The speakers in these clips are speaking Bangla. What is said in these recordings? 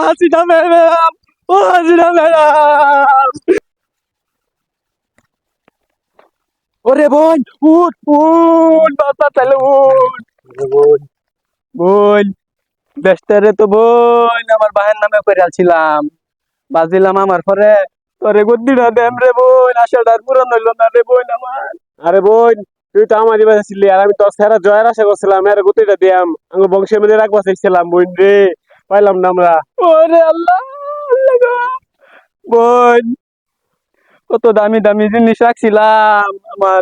হাসিনা ম্যাডাম, ও হাসিনা ম্যাডাম। ওরে বোন, উঠ উঠ, বাবা তাহলে উঠ। বোন বোন, বেস্টারে তো বোন আমার ভাইয়ের নামে করে আছিলাম, বাজিলাম আমার পরে তোরে গদ্দিটা দেম রে বোন, আশাটা আর পূরণ হইলো না রে বোন আমার। আরে বোন, তুই তো আমারই বাসা ছিলি আর আমি তোর সেরা জয়ের আশা করছিলাম, এর গতিটা দিয়াম আমি বংশের মধ্যে রাখবা চাইছিলাম বোন রে, পাইলাম না আমরা। ওরে আল্লাহ, আল্লাহ গো। বোন, কত দামি দামি জিনিস রাখছিলাম আমার,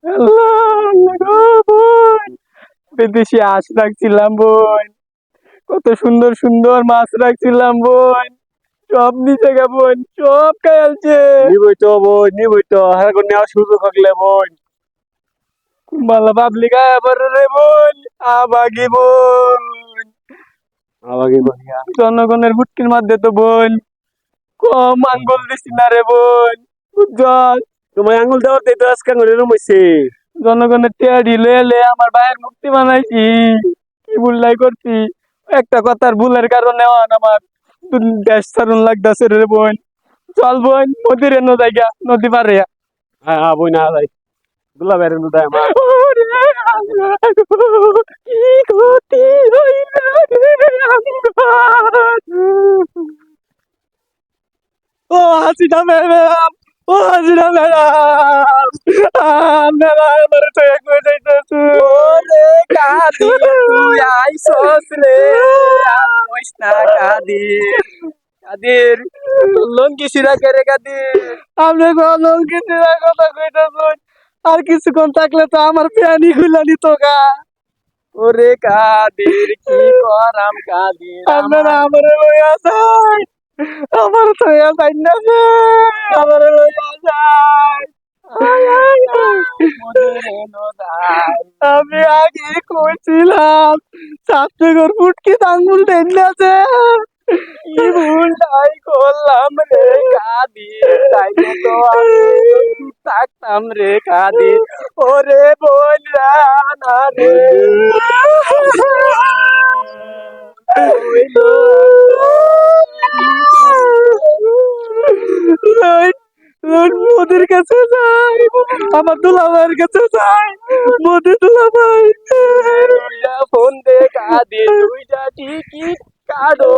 আল্লাহ আল্লাহ গো। বোন, বিদেশি হাঁস রাখছিলাম বোন, কত সুন্দর সুন্দর মাছ রাখছিলাম বোন, সব নিচে গা বোন, সব খাইছে। নিবই তো বোন, নিবই তো, হ্যাঁ নেওয়ার সুযোগ থাকলে বোন। মালা পাবলিক আবার রে বোন, আবাগি বোন, আমাকে বলিয়া জনগণের বুটকির মধ্যে তো বোন কম আঙ্গুল দিছি না রে বোন, বুঝছস? তোমার আঙুল দেওয়াতে তো আজকে আঙুল এরম হইছে। জনগণের টেয়ারি লয়ে লে আমার ভাইয়ের মুক্তি বানাইছি, কি ভুললাই করছি, একটা কথার ভুলের কারণে আমার দেশ ছাড়ুন লাগতেছে রে বোন। চল বোন, নদীর এনো জায়গা, নদী পারে। হ্যাঁ হ্যাঁ বোন, আলাই দুলা বেরেন দুদায় আমার। ওরে আল্লাহ গো, কি ক্ষতি হইলো রে আমার। ও হাসিনা ম্যাডাম, ও হাসিনা ম্যাডাম, আপনারা আমার তো এক হয়ে যাইতেছে। ওরে কাদির তুই আইসস রে, আর কইস না কাদির। কাদির লঙ্গি সিরা করে কাদির। আপনি কোন কিছু কথা কইতেছেন, আর কিছুক্ষণ থাকলে তো আমার প্যানি খুলে নিত গা। ওরে কাদির কি করাম কাদির আপনারা আমার। আমারে লইয়া যান, আমার তো ইয়া যাই না যে, আমারে লইয়া যান। আয় আয় আয় মদিরে নদাই। আমি আগে কইছিলাম ছাত্রীগর ফুটকি আঙ্গুল টেন্নাছে, কি ভুলটাই করলাম রে কাদির, তাইলে তো আমি থাকতাম রে কাদির। ওরে বোন রানা রে হইলো মোদির কাছে যাই, আমার দুলাভাইয়ের কাছে যাই, মোদি দুলাভাই। দুইটা ফোন দে কাদির, দুইটা টিকিট কাটো।